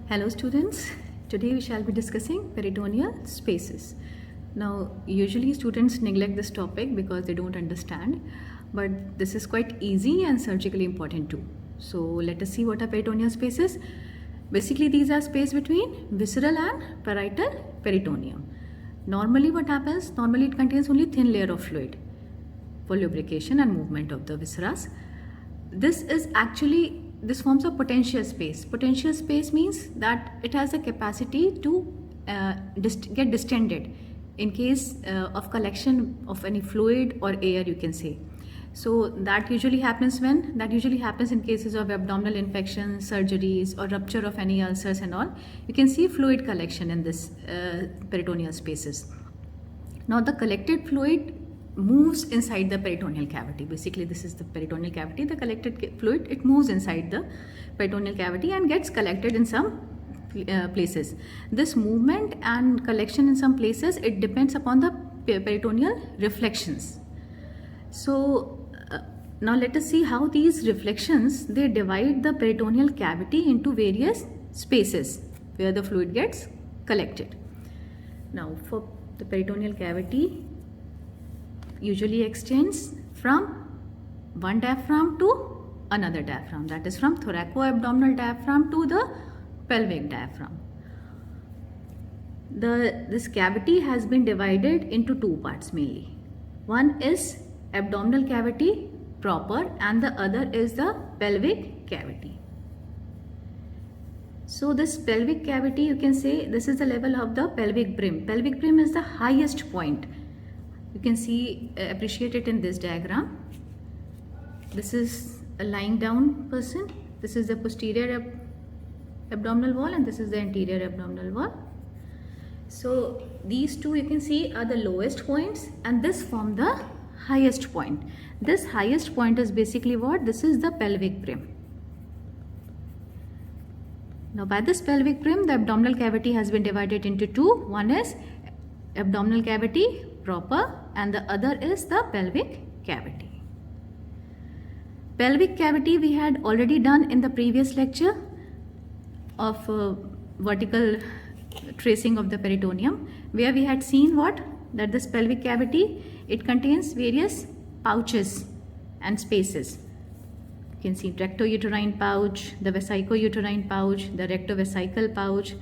Hello students, today we shall be discussing peritoneal spaces. Now usually students neglect this topic because they don't understand, but this is quite easy and surgically important too. So let us see what are peritoneal spaces. Basically these are space between visceral and parietal peritoneum. Normally what happens? Normally it contains only thin layer of fluid for lubrication and movement of the viscera. This forms a potential space. Potential space means that it has a capacity to get distended in case of collection of any fluid or air, you can say. So that usually happens in cases of abdominal infections, surgeries, or rupture of any ulcers and all. You can see fluid collection in this peritoneal spaces. Now the collected fluid moves inside the peritoneal cavity. Basically this is the peritoneal cavity. The collected fluid, it moves inside the peritoneal cavity and gets collected in some places. This movement and collection in some places, it depends upon the peritoneal reflections. So now let us see how these reflections, they divide the peritoneal cavity into various spaces where the fluid gets collected. Now for the peritoneal cavity usually extends from one diaphragm to another diaphragm, that is from thoracoabdominal diaphragm to the pelvic diaphragm. This cavity has been divided into two parts mainly. One is abdominal cavity proper and the other is the pelvic cavity. So this pelvic cavity, you can say this is the level of the pelvic brim. Pelvic brim is the highest point. You can see, appreciate it in this diagram. This is a lying down person. This is the posterior abdominal wall and this is the anterior abdominal wall. So these two, you can see, are the lowest points and this form the highest point. This highest point is basically what? This is the pelvic brim. Now by this pelvic brim, the abdominal cavity has been divided into two. One is abdominal cavity proper and the other is the pelvic cavity. Pelvic cavity we had already done in the previous lecture of vertical tracing of the peritoneum, where we had seen what? That this pelvic cavity, it contains various pouches and spaces. You can see rectouterine pouch, the vesicouterine pouch, the rectovesical pouch,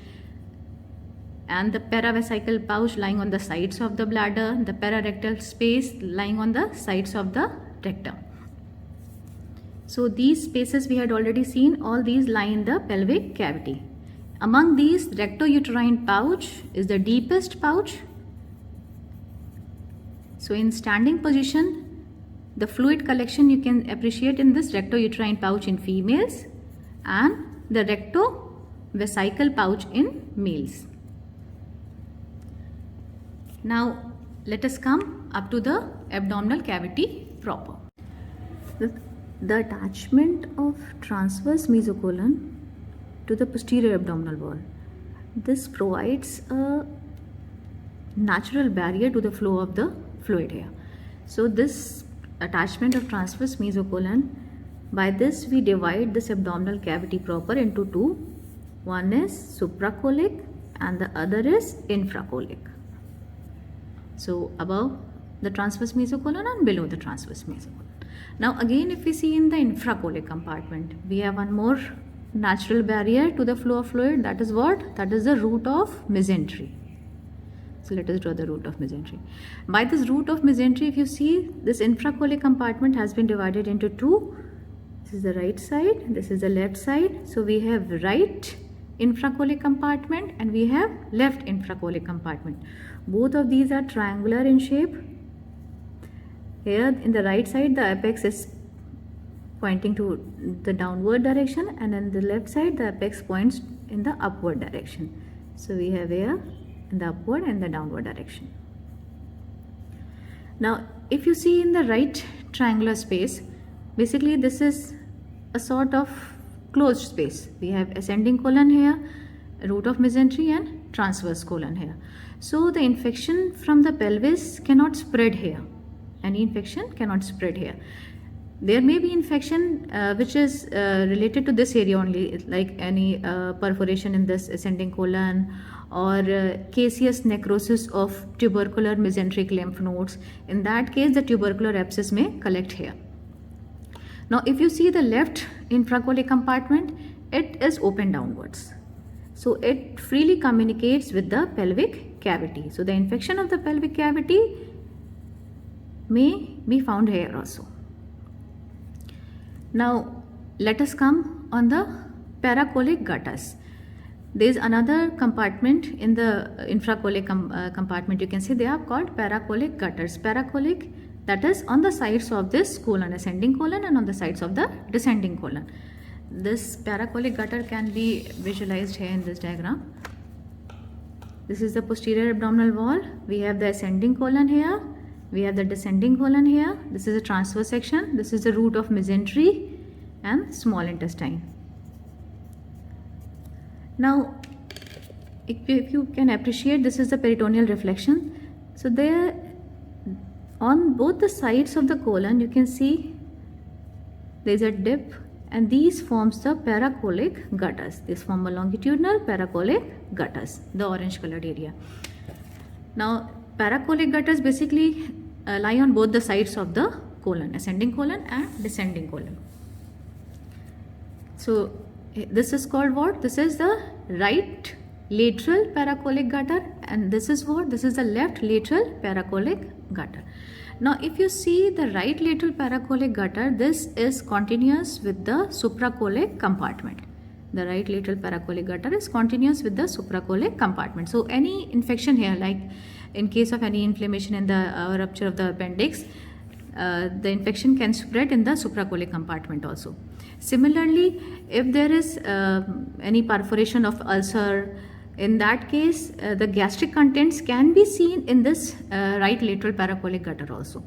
and the paravesical pouch lying on the sides of the bladder, the pararectal space lying on the sides of the rectum. So these spaces we had already seen, all these lie in the pelvic cavity. Among these, rectouterine pouch is the deepest pouch. So in standing position, the fluid collection you can appreciate in this rectouterine pouch in females and the rectovesical pouch in males. Now let us come up to the abdominal cavity proper. The attachment of transverse mesocolon to the posterior abdominal wall, this provides a natural barrier to the flow of the fluid here. So this attachment of transverse mesocolon, by this we divide this abdominal cavity proper into two. One is supracolic and the other is infracolic. So above the transverse mesocolon and below the transverse mesocolon. Now again, if we see in the infracolic compartment, we have one more natural barrier to the flow of fluid. That is what? That is the root of mesentery. So let us draw the root of mesentery. By this root of mesentery, if you see, this infracolic compartment has been divided into two. This is the right side, this is the left side. So we have right infracolic compartment and we have left infracolic compartment. Both of these are triangular in shape. Here in the right side, the apex is pointing to the downward direction and on the left side, the apex points in the upward direction. So we have here in the upward and the downward direction. Now if you see in the right triangular space, basically this is a sort of closed space. We have ascending colon here, root of mesentery and transverse colon here. So the infection from the pelvis cannot spread here. Any infection cannot spread here. There may be infection which is related to this area only, like any perforation in this ascending colon, or caseous necrosis of tubercular mesenteric lymph nodes. In that case, the tubercular abscess may collect here. Now, if you see the left infracolic compartment, it is open downwards. So, it freely communicates with the pelvic cavity. So, the infection of the pelvic cavity may be found here also. Now, let us come on the paracolic gutters. There is another compartment in the infracolic compartment. You can see they are called paracolic gutters. Paracolic, that is on the sides of this colon, ascending colon, and on the sides of the descending colon. This paracolic gutter can be visualized here in this diagram. This is the posterior abdominal wall. We have the ascending colon here. We have the descending colon here. This is a transverse section. This is the root of mesentery and small intestine. Now, if you can appreciate, this is the peritoneal reflection. So there, on both the sides of the colon, you can see there is a dip, and these forms the paracolic gutters. This form a longitudinal paracolic gutters, the orange colored area. Now, paracolic gutters basically lie on both the sides of the colon, ascending colon and descending colon. So, this is called what? This is the right lateral paracolic gutter, and this is what? This is the left lateral paracolic gutter. Now, if you see the right lateral paracolic gutter, this is continuous with the supracolic compartment. The right lateral paracolic gutter is continuous with the supracolic compartment. So, any infection here, like in case of any inflammation in the rupture of the appendix, the infection can spread in the supracolic compartment also. Similarly, if there is any perforation of ulcer, in that case, the gastric contents can be seen in this right lateral paracolic gutter also.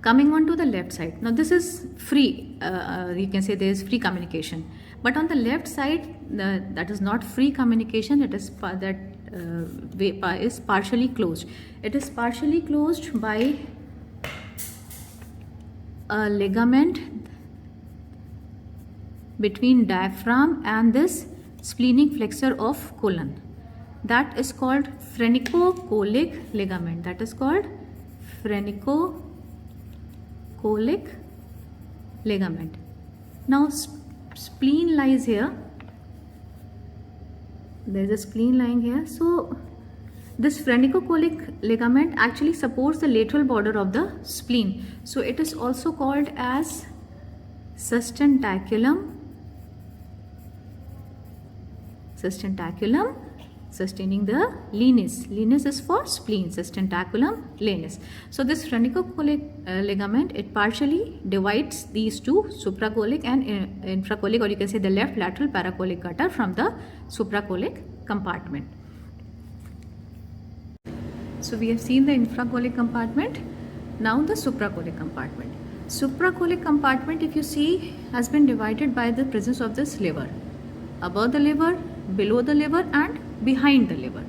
Coming on to the left side. Now, this is free. You can say there is free communication. But on the left side, that is not free communication. It is is partially closed. It is partially closed by a ligament between diaphragm and this splenic flexor of colon. That is called phrenicocholic ligament. That is called phrenicocholic ligament. Now, spleen lies here. There is a spleen lying here. So, this phrenicocholic ligament actually supports the lateral border of the spleen. So, it is also called as sustentaculum. Sustentaculum, sustaining the lenis. Lenis is for spleen, sustentaculum, lenis. So this phrenicocholic ligament, it partially divides these two, supracholic and infracholic, or you can say the left lateral paracholic gutter from the supracholic compartment. So we have seen the infracholic compartment. Now the supracholic compartment. Supracholic compartment, if you see, has been divided by the presence of this liver. Above the liver, below the liver, and behind the liver.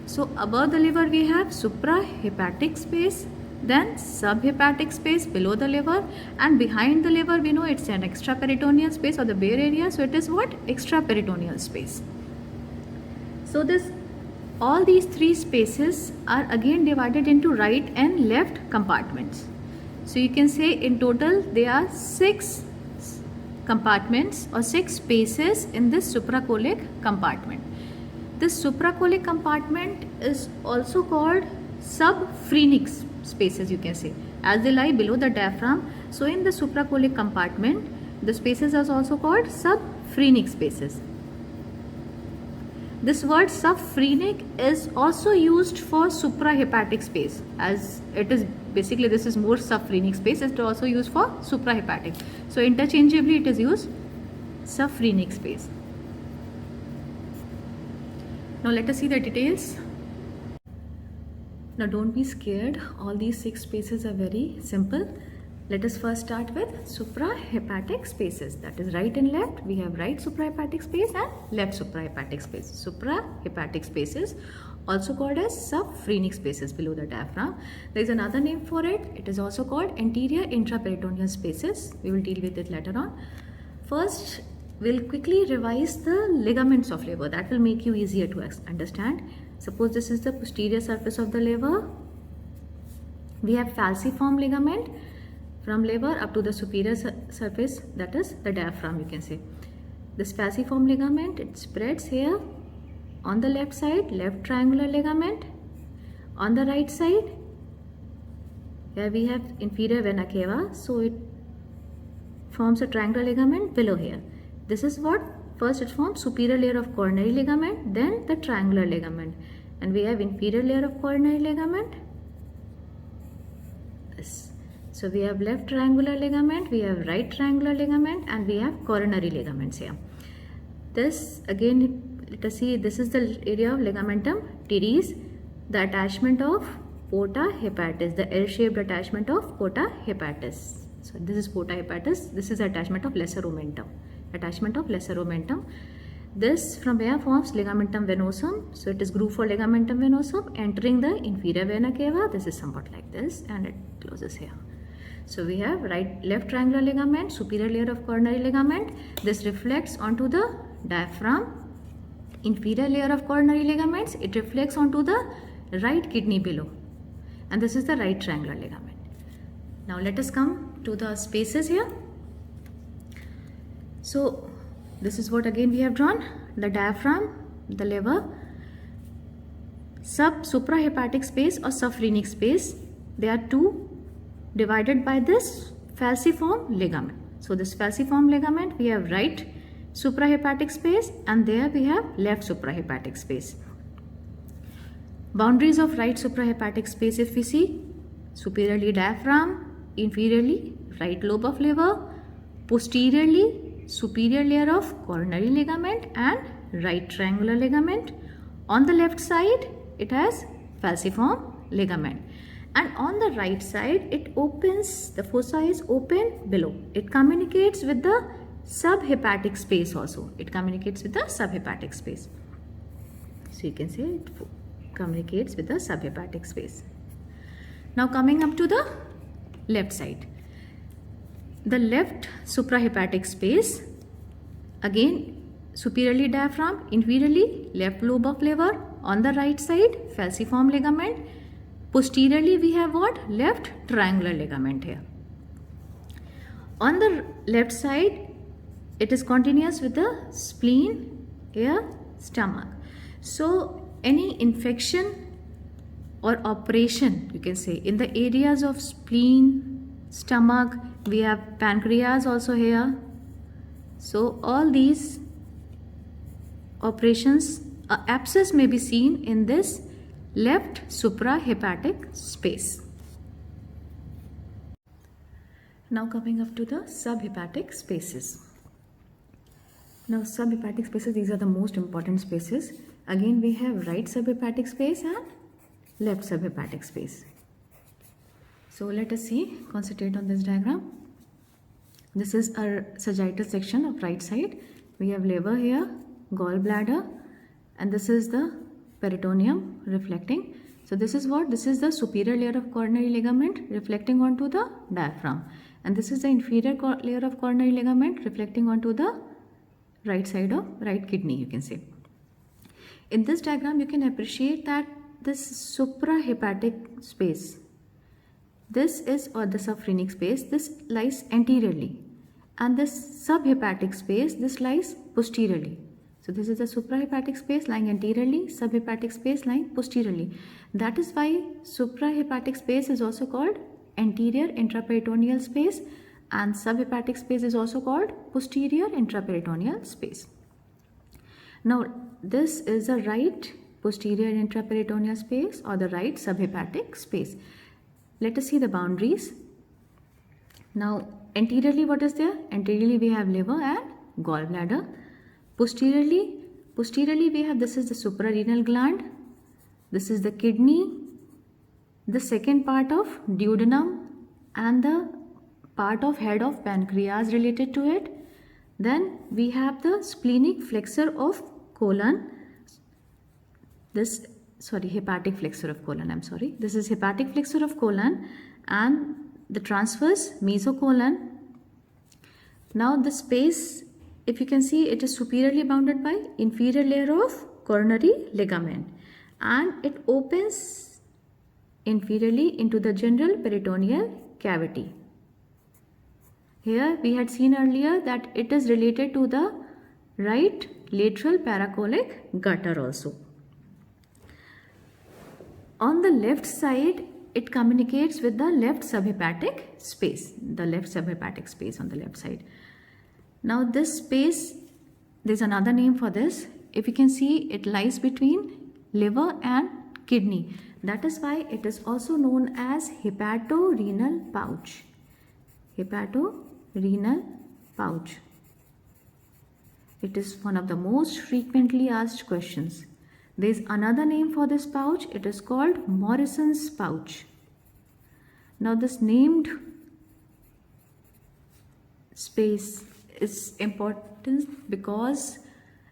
So above the liver we have suprahepatic space, then subhepatic space below the liver, and behind the liver we know it's an extraperitoneal space or the bare area. So it is what? Extraperitoneal space. So all these three spaces are again divided into right and left compartments. So you can say in total there are 6 compartments or 6 spaces in this supracholic compartment. This supracholic compartment is also called subphrenic spaces, you can say, as they lie below the diaphragm. So in the supracholic compartment, the spaces are also called subphrenic spaces. This word subphrenic is also used for suprahepatic space, as it is basically this is more subphrenic space. It is also used for suprahepatic. So interchangeably it is used subphrenic space. Now let us see the details. Now don't be scared. All these 6 spaces are very simple. Let us first start with suprahepatic spaces. That is right and left. We have right suprahepatic space and left suprahepatic space. Suprahepatic spaces, also called as subphrenic spaces below the diaphragm. There is another name for it. It is also called anterior intraperitoneal spaces. We will deal with it later on. First, we'll quickly revise the ligaments of liver. That will make you easier to understand. Suppose this is the posterior surface of the liver. We have falciform ligament from liver up to the superior surface, that is the diaphragm, you can say. This falciform ligament, it spreads here. On the left side, left triangular ligament. On the right side, here we have inferior vena cava, so it forms a triangular ligament below here. This is what? First it forms superior layer of coronary ligament, then the triangular ligament. And we have inferior layer of coronary ligament. This. So we have left triangular ligament, we have right triangular ligament, and we have coronary ligaments here. This again, let us see, this is the area of ligamentum teres, the attachment of porta hepatis, the L-shaped attachment of porta hepatis. So this is porta hepatis, this is the attachment of lesser omentum. Attachment of lesser omentum. This from here forms ligamentum venosum. So it is groove for ligamentum venosum entering the inferior vena cava. This is somewhat like this and it closes here. So we have left triangular ligament, superior layer of coronary ligament. This reflects onto the diaphragm. Inferior layer of coronary ligaments, it reflects onto the right kidney below. And this is the right triangular ligament. Now let us come to the spaces here. So this is what again we have drawn. The diaphragm, the liver, suprahepatic space or subphrenic space. There are two divided by this falciform ligament. So this falciform ligament, we have right suprahepatic space and there we have left suprahepatic space. Boundaries of right suprahepatic space, if we see, superiorly diaphragm, inferiorly right lobe of liver, posteriorly superior layer of coronary ligament and right triangular ligament. On the left side, it has falciform ligament. And on the right side, it opens, the fossa is open below. It communicates with the subhepatic space also. It communicates with the subhepatic space. So you can say it communicates with the subhepatic space. Now coming up to the left side. The left suprahepatic space, again superiorly diaphragm, inferiorly left lobe of liver. On the right side, falciform ligament. Posteriorly we have what? Left triangular ligament here. On the left side, it is continuous with the spleen, here, stomach. So any infection or operation, you can say, in the areas of spleen, stomach, we have pancreas also here. So all these operations, abscess may be seen in this left suprahepatic space. Now coming up to the subhepatic spaces. Now subhepatic spaces, these are the most important spaces. Again we have right subhepatic space and left subhepatic space. So let us see, concentrate on this diagram. This is our sagittal section of right side. We have liver here, gallbladder, and this is the peritoneum reflecting. So this is what? This is the superior layer of coronary ligament reflecting onto the diaphragm. And this is the inferior layer of coronary ligament reflecting onto the right side of right kidney, you can say. In this diagram, you can appreciate that this suprahepatic space, this is, or the subphrenic space, this lies anteriorly. And this subhepatic space, this lies posteriorly. So this is the suprahepatic space lying anteriorly, subhepatic space lying posteriorly. That is why suprahepatic space is also called anterior intraperitoneal space and subhepatic space is also called posterior intraperitoneal space. Now this is the right posterior intraperitoneal space or the right subhepatic space. Let us see the boundaries. Now anteriorly what is there? Anteriorly we have liver and gallbladder. Posteriorly we have, this is the suprarenal gland, this is the kidney, the second part of duodenum and the part of head of pancreas related to it. Then we have the splenic flexor of colon. Hepatic flexor of colon, I'm sorry. This is hepatic flexor of colon and the transverse mesocolon. Now the space, if you can see, it is superiorly bounded by inferior layer of coronary ligament and it opens inferiorly into the general peritoneal cavity. Here we had seen earlier that it is related to the right lateral paracolic gutter also. On the left side, it communicates with the left subhepatic space, on the left side. Now this space, there's another name for this. If you can see, it lies between liver and kidney. That is why it is also known as hepatorenal pouch. Hepatorenal pouch. It is one of the most frequently asked questions. There is another name for this pouch. It is called Morison's pouch. Now this named space is important because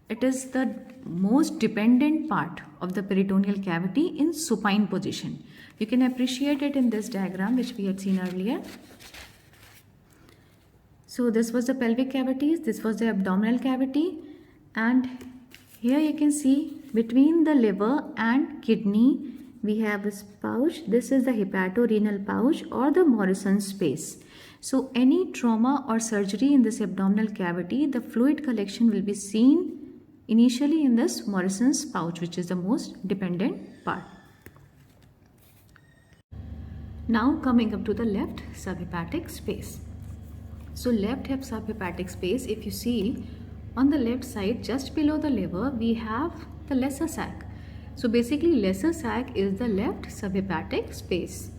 it is the most dependent part of the peritoneal cavity in supine position. You can appreciate it in this diagram which we had seen earlier. So this was the pelvic cavities, this was the abdominal cavity, and here you can see between the liver and kidney we have this pouch. This is the hepatorenal pouch or the Morrison space. So any trauma or surgery in this abdominal cavity, the fluid collection will be seen initially in this Morrison's pouch, which is the most dependent part. Now coming up to the left subhepatic space. So left subhepatic space, if you see on the left side just below the liver we have the lesser sac. So basically lesser sac is the left subhepatic space.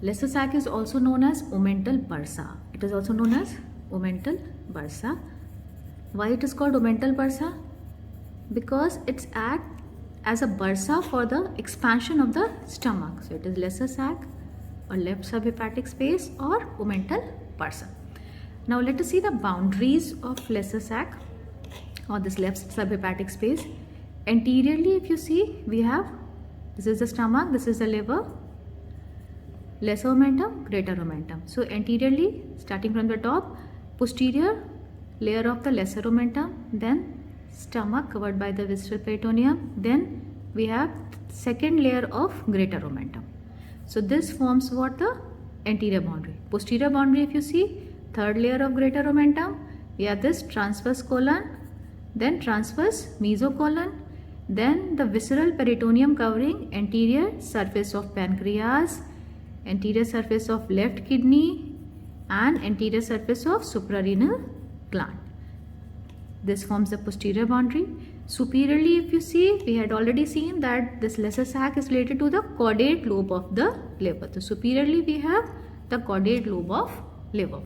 Lesser sac is also known as omental bursa. It is also known as omental bursa. Why it is called omental bursa? Because it's acts as a bursa for the expansion of the stomach. So it is lesser sac or left subhepatic space or omental bursa. Now let us see the boundaries of lesser sac or this left subhepatic space. Anteriorly, if you see, we have, this is the stomach, this is the liver, lesser omentum, greater omentum. So anteriorly, starting from the top, posterior layer of the lesser omentum, then stomach covered by the visceral peritoneum, then we have second layer of greater omentum. So this forms what? The anterior boundary. Posterior boundary, if you see, third layer of greater omentum, we have this transverse colon, then transverse mesocolon, then the visceral peritoneum covering anterior surface of pancreas, anterior surface of left kidney and anterior surface of suprarenal gland. This forms the posterior boundary. Superiorly, if you see, we had already seen that this lesser sac is related to the caudate lobe of the liver. So superiorly we have the caudate lobe of liver.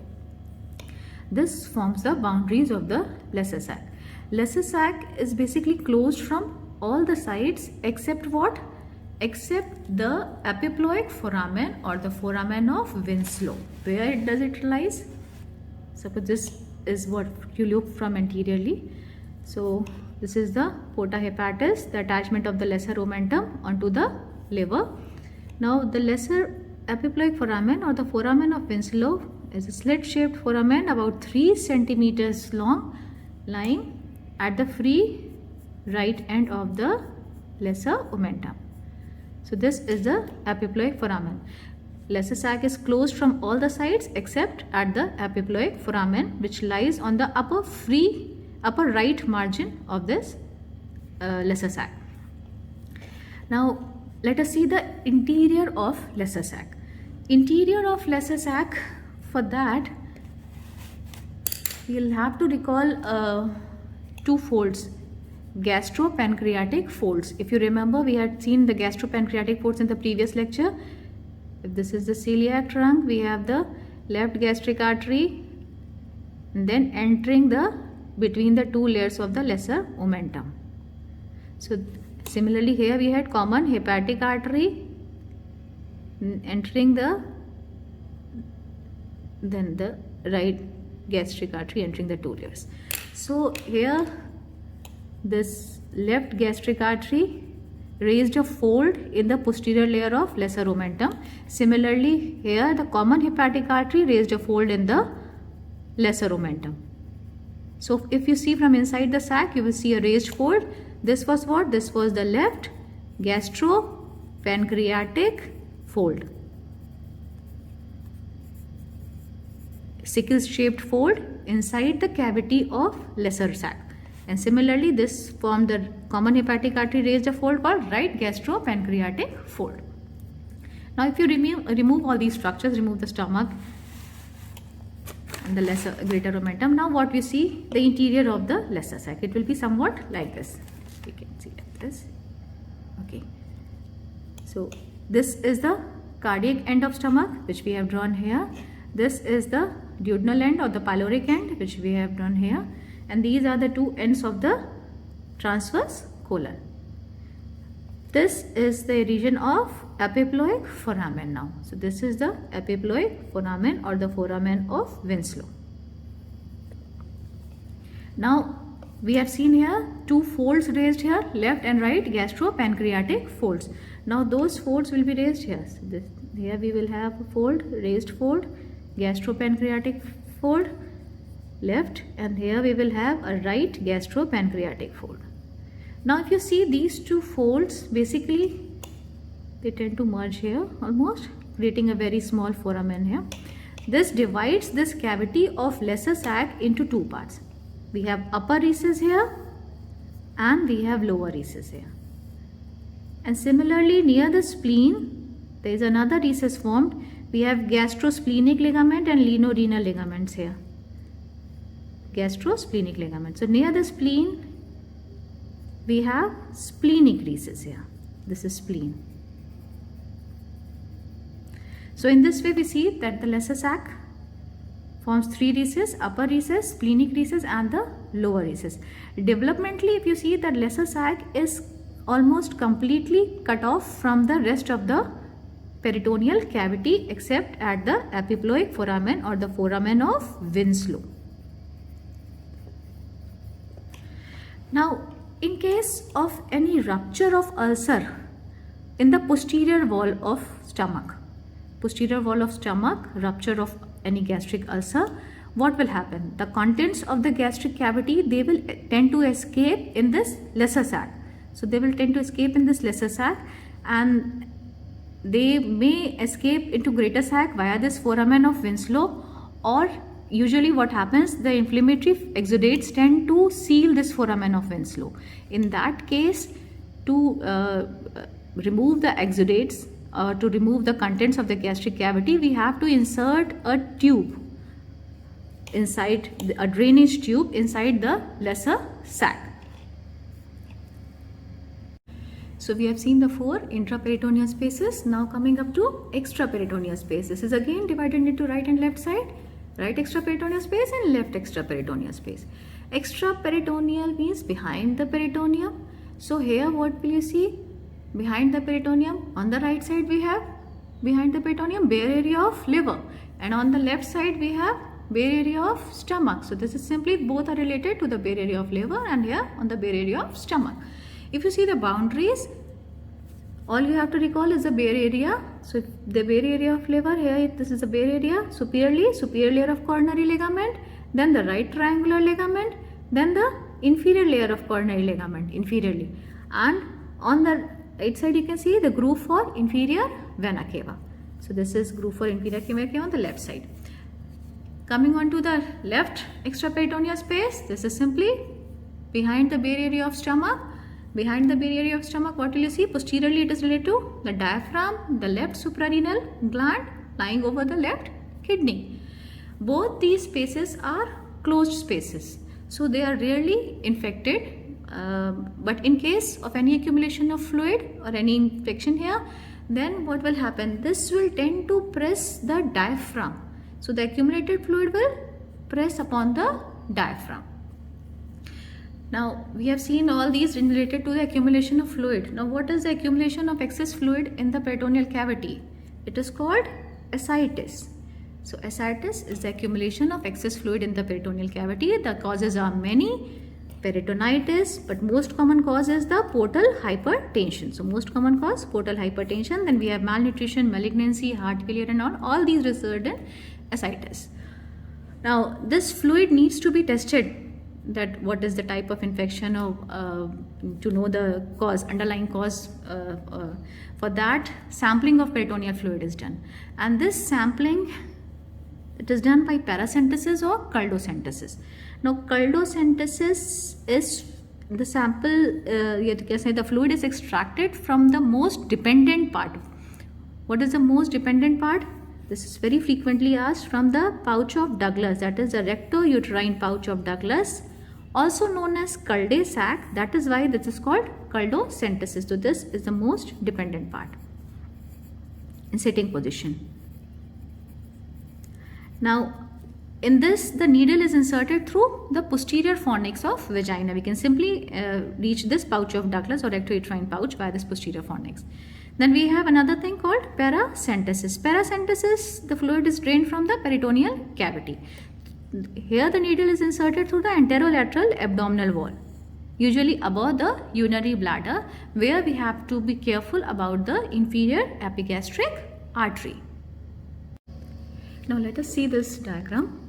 This forms the boundaries of the lesser sac. Lesser sac is basically closed from all the sides except what? Except the epiploic foramen or the foramen of Winslow. Where does it lies? Suppose this is what you look from anteriorly. So this is the porta hepatis, the attachment of the lesser omentum onto the liver. Now the lesser epiploic foramen or the foramen of Winslow is a slit-shaped foramen about 3 centimeters long, lying at the free right end of the lesser omentum. So this is the epiploic foramen. Lesser sac is closed from all the sides except at the epiploic foramen, which lies on the upper right margin of this lesser sac. Now let us see the interior of lesser sac. Interior of lesser sac, for that we will have to recall 2 folds, gastropancreatic folds. If you remember, we had seen the gastropancreatic folds in the previous lecture. If this is the celiac trunk, we have the left gastric artery and then entering between the 2 layers of the lesser omentum. So similarly here we had common hepatic artery entering the then the right gastric artery entering the two layers. So here this left gastric artery raised a fold in the posterior layer of lesser omentum. Similarly, here the common hepatic artery raised a fold in the lesser omentum. So if you see from inside the sac, you will see a raised fold. This was what? This was the left gastropancreatic fold. Sickle shaped fold inside the cavity of lesser sac. And similarly, this formed the common hepatic artery raised a fold called right gastropancreatic fold. Now, if you remove all these structures, remove the stomach and the greater omentum. Now, what we see, the interior of the lesser sac, it will be somewhat like this. You can see like this. Okay. So, this is the cardiac end of stomach, which we have drawn here. This is the duodenal end or the pyloric end, which we have drawn here. And these are the two ends of the transverse colon. This is the region of epiploic foramen now. So this is the epiploic foramen or the foramen of Winslow. Now we have seen here two folds raised here, left and right gastropancreatic folds. Now those folds will be raised here. So here we will have a fold, raised fold, gastropancreatic fold, left, and here we will have a right gastropancreatic fold. Now if you see these two folds, basically they tend to merge here almost, creating a very small foramen here. This divides this cavity of lesser sac into two parts. We have upper recess here and we have lower recess here. And similarly, near the spleen there is another recess formed. We have gastrosplenic ligament and lienorenal ligaments here. Gastrosplenic ligament. So near the spleen we have splenic recess here. This is spleen. So in this way we see that the lesser sac forms three recesses: upper recess, splenic recess and the lower recess. Developmentally, if you see that lesser sac is almost completely cut off from the rest of the peritoneal cavity except at the epiploic foramen or the foramen of Winslow. Now, in case of any rupture of ulcer in the posterior wall of stomach, rupture of any gastric ulcer, what will happen? The contents of the gastric cavity, they will tend to escape in this lesser sac. So they will tend to escape in this lesser sac and they may escape into greater sac via this foramen of Winslow, or usually what happens, the inflammatory exudates tend to seal this foramen of Winslow. In that case, to remove the exudates, to remove the contents of the gastric cavity, we have to insert a tube inside, a drainage tube inside the lesser sac. So we have seen the four intraperitoneal spaces. Now coming up to extraperitoneal space. This is again divided into right and left side. Right extraperitoneal space and left extraperitoneal space. Extraperitoneal means behind the peritoneum. So here what will you see? Behind the peritoneum, on the right side we have behind the peritoneum bare area of liver, and on the left side we have bare area of stomach. So this is simply, both are related to the bare area of liver and here on the bare area of stomach. If you see the boundaries, all you have to recall is the bare area. So the bare area of liver, here this is the bare area, superior layer of coronary ligament, then the right triangular ligament, then the inferior layer of coronary ligament inferiorly, and on the right side you can see the groove for inferior vena cava. So this is groove for inferior vena cava on the left side. Coming on to the left extraperitoneal space, this is simply behind the bare area of stomach. Behind the bare area of stomach, what will you see? Posteriorly it is related to the diaphragm, the left suprarenal gland lying over the left kidney. Both these spaces are closed spaces, so they are rarely infected. But in case of any accumulation of fluid or any infection here, then what will happen? This will tend to press the diaphragm. So the accumulated fluid will press upon the diaphragm. Now we have seen all these related to the accumulation of fluid. Now what is the accumulation of excess fluid in the peritoneal cavity? It is called ascites. So ascites is the accumulation of excess fluid in the peritoneal cavity. The causes are many. Peritonitis, but most common cause is the portal hypertension. So most common cause, portal hypertension. Then we have malnutrition, malignancy, heart failure and all these result in ascites. Now this fluid needs to be tested, that what is the type of infection, or to know the cause, underlying cause. For that, sampling of peritoneal fluid is done, and this sampling, it is done by paracentesis or culdocentesis. Now culdocentesis is the sample, the fluid is extracted from the most dependent part. What is the most dependent part? This is very frequently asked. From the pouch of Douglas, that is the recto-uterine pouch of Douglas, also known as Cul-de sac. That is why this is called culdocentesis. So this is the most dependent part in sitting position. Now in this, the needle is inserted through the posterior fornix of vagina. We can simply reach this pouch of Douglas or recto-uterine pouch by this posterior fornix. Then we have another thing called paracentesis. Paracentesis, the fluid is drained from the peritoneal cavity. Here the needle is inserted through the anterolateral abdominal wall, usually above the urinary bladder, where we have to be careful about the inferior epigastric artery. Now let us see this diagram.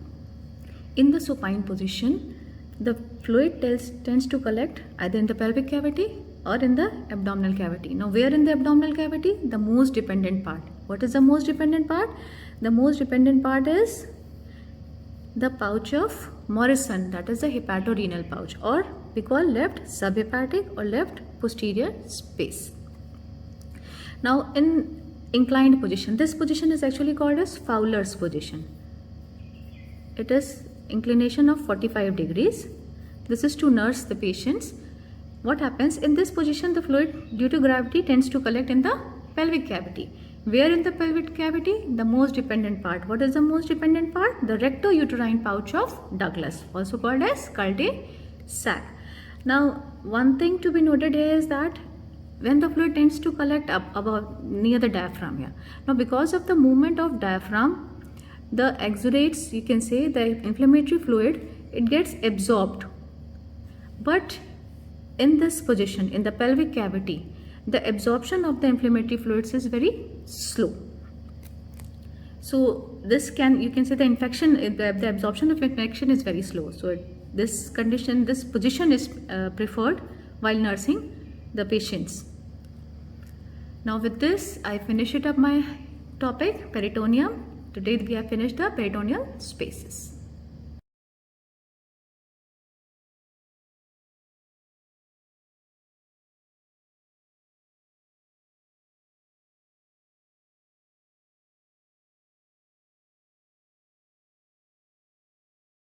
In the supine position, the fluid tends to collect either in the pelvic cavity or in the abdominal cavity. Now where in the abdominal cavity? The most dependent part. What is the most dependent part? The most dependent part is the pouch of Morrison, that is the hepatorenal pouch, or we call left subhepatic or left posterior space. Now in inclined position, this position is actually called as Fowler's position. It is inclination of 45 degrees. This is to nurse the patients. What happens in this position? The fluid due to gravity tends to collect in the pelvic cavity. Where in the pelvic cavity? The most dependent part. What is the most dependent part? The recto-uterine pouch of Douglas, also called as Cul-de sac. Now one thing to be noted here is that when the fluid tends to collect up above near the diaphragm here. Now because of the movement of diaphragm, the exudates, you can say, the inflammatory fluid, it gets absorbed. But in this position, in the pelvic cavity, the absorption of the inflammatory fluids is very slow. So this you can say the infection, the absorption of infection is very slow. So this position is preferred while nursing the patients. Now with this, I finish it up my topic, peritoneum. Today we have finished the peritoneal spaces.